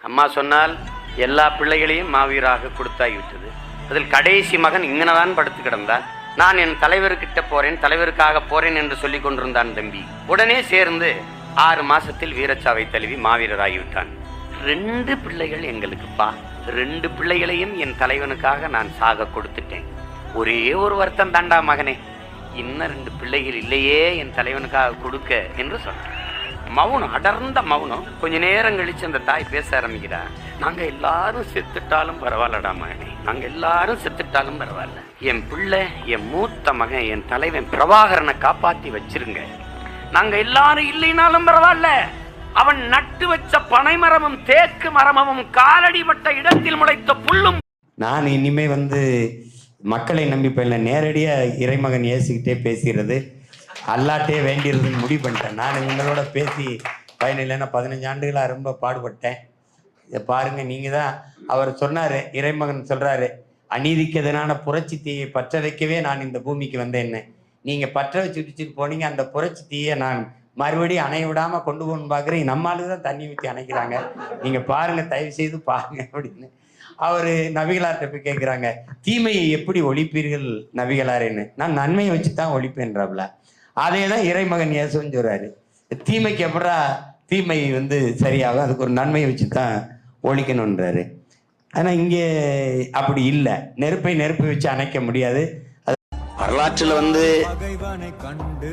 அம்மா சொன்னால் எல்லா பிள்ளைகளையும் மாவீராக கொடுத்தாகிவிட்டது. அதில் கடைசி மகன் இங்கனதான் படுத்து கிடந்தான். நான் என் தலைவர்கிட்ட போறேன், தலைவருக்காக போறேன் என்று சொல்லி கொண்டிருந்தான் தம்பி. உடனே சேர்ந்து 6 மாசத்தில் வீரச்சாவை தழுவி மாவீரராகிவிட்டான். 2 பிள்ளைகள் எங்களுக்குப்பா. 2 பிள்ளைகளையும் என் தலைவனுக்காக நான் சாக கொடுத்துட்டேன். ஒரே ஒரு வருத்தம் தாண்டா மகனே, இன்னும் 2 பிள்ளைகள் இல்லையே என் தலைவனுக்காக கொடுக்க என்று சொன்னான். மௌனம், அடர்ந்த மௌனம். கொஞ்ச நேரம் கழிச்சு அந்த தாய் பேச ஆரம்பிக்கிறா. நாங்க எல்லாரும் செத்துட்டாலும் பரவாயில்லடா மகனே, நாங்க எல்லாரும் செத்துட்டாலும் பரவாயில்ல. என் பிள்ளை, என் மூத்த மகன், என் தலைவன் பிரபாகரனை காப்பாத்தி வச்சிருங்க. நாங்க எல்லாரும் இல்லைனாலும் பரவாயில்ல. அவன் நட்டு வச்ச பனை மரமும் தேக்கு மரமும் காலடிபட்ட இடத்தில் முளைத்த புல்லும். நான் இனிமே மக்களை நம்பி போயில நேரடியா இறைமகன் ஏசிக்கிட்டே பேசுகிறது, அல்லாட்டே வேண்டியதுன்னு முடிவு பண்ணிட்டேன். நான் இவங்களோட பேசி பயனில்லைன்னா 15 ஆண்டுகளாக ரொம்ப பாடுபட்டேன். இதை பாருங்க, நீங்க தான் அவர் சொன்னாரு, இறைமகன் சொல்றாரு, அநீதிக்கு எதிரான புரட்சி தீயை பற்ற வைக்கவே நான் இந்த பூமிக்கு வந்தேன்னு. நீங்க பற்ற வச்சுட்டு போனீங்க, அந்த புரட்சி தீயை நான் மறுபடியும் அணைய விடாம கொண்டு போகணும்னு பாக்குறேன். நம்மளுக்கு தான் தண்ணி ஊற்றி அணைக்கிறாங்க, நீங்க பாருங்க, தயவு செய்து பாருங்க அப்படின்னு அவரு நபிகளார்கிட்ட போய் கேட்குறாங்க, தீமையை எப்படி ஒழிப்பீர்கள் நபிகளாரேன்னு. நான் நன்மையை வச்சுதான் ஒழிப்பேன்றாப்ல. அதே தான் இறைமகன் இயேசுன்னு சொல்றாரு. தீமைக்கு எப்படா தீமை சரியாகும், அதுக்கு ஒரு நன்மையை வச்சு தான் ஒழிக்கணுன்றாரு. ஆனால் இங்கே அப்படி இல்லை, நெருப்பை வச்சு அணைக்க முடியாது. வரலாற்றில்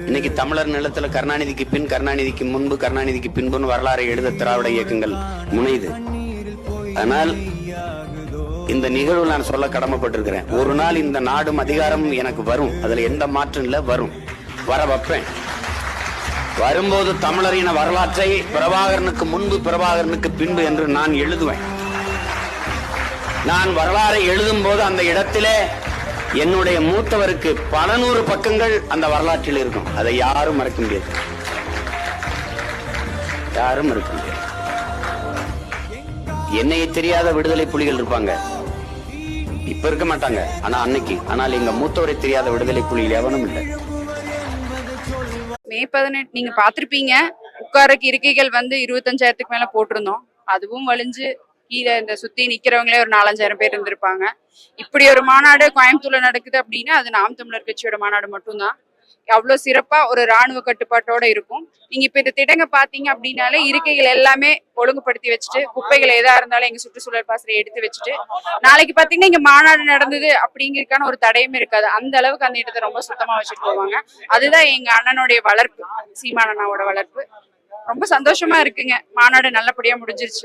இன்னைக்கு தமிழர் நிலத்துல கருணாநிதிக்கு பின், கருணாநிதிக்கு முன்பு, கருணாநிதிக்கு பின்புன்னு வரலாறை எழுத திராவிட இயக்கங்கள் முனையுது. ஆனால் இந்த நிகழ்வு நான் சொல்ல கடமைப்பட்டிருக்கிறேன். ஒரு நாள் இந்த நாடும் அதிகாரமும் எனக்கு வரும், அதுல எந்த மாற்றம் இல்லை, வரும், வர வைப்பேன். வரும்போது தமிழரின வரலாற்றை பிரபாகரனுக்கு முன்பு, பிரபாகரனுக்கு பின்பு என்று நான் எழுதுவேன். நான் வரலாறை எழுதும் போது அந்த இடத்திலே என்னுடைய மூத்தவருக்கு பல 100 பக்கங்கள் அந்த வரலாற்றில் இருக்கும். அதை யாரும் மறக்க முடியாது, யாரும் மறக்க முடியாது. என்னையே தெரியாத விடுதலை புலிகள் இருப்பாங்க, இப்ப இருக்க மாட்டாங்க, ஆனா அன்னைக்கு. ஆனால் எங்க மூத்தவரை தெரியாத விடுதலை புலிகள் எவனும் இல்லை. மே 18 நீங்க பாத்திருப்பீங்க, உட்காரக்கு இருக்கைகள் 25,000க்கு மேல போட்டிருந்தோம். அதுவும் வலிஞ்சு கீழே இந்த சுத்தி நிக்கிறவங்களே ஒரு 4-5,000 பேர் இருந்திருப்பாங்க. இப்படி ஒரு மாநாடு கோயம்புத்தூர்ல நடக்குது அப்படின்னா அது நாம் தமிழர் கட்சியோட மாநாடு மட்டும்தான். அவ்வளவு சிறப்பா ஒரு ராணுவ கட்டுப்பாட்டோட இருக்கும். நீங்க இப்ப இந்த திடங்க பாத்தீங்க அப்படின்னாலே இருக்கைகள் எல்லாமே ஒழுங்குபடுத்தி வச்சுட்டு, குப்பைகள் எதா இருந்தாலும் எங்க சுற்றுச்சூழல் பாசறை எடுத்து வச்சுட்டு, நாளைக்கு பாத்தீங்கன்னா இங்க மாநாடு நடந்தது அப்படிங்கிறதுக்கான ஒரு தடையுமே இருக்காது. அந்த அளவுக்கு அந்த இடத்தை ரொம்ப சுத்தமா வச்சுட்டு போவாங்க. அதுதான் எங்க அண்ணனுடைய வளர்ப்பு, சீமான் அண்ணாவோட வளர்ப்பு. ரொம்ப சந்தோஷமா இருக்குங்க. மாநாடு நல்லபடியா முடிஞ்சிருச்சு.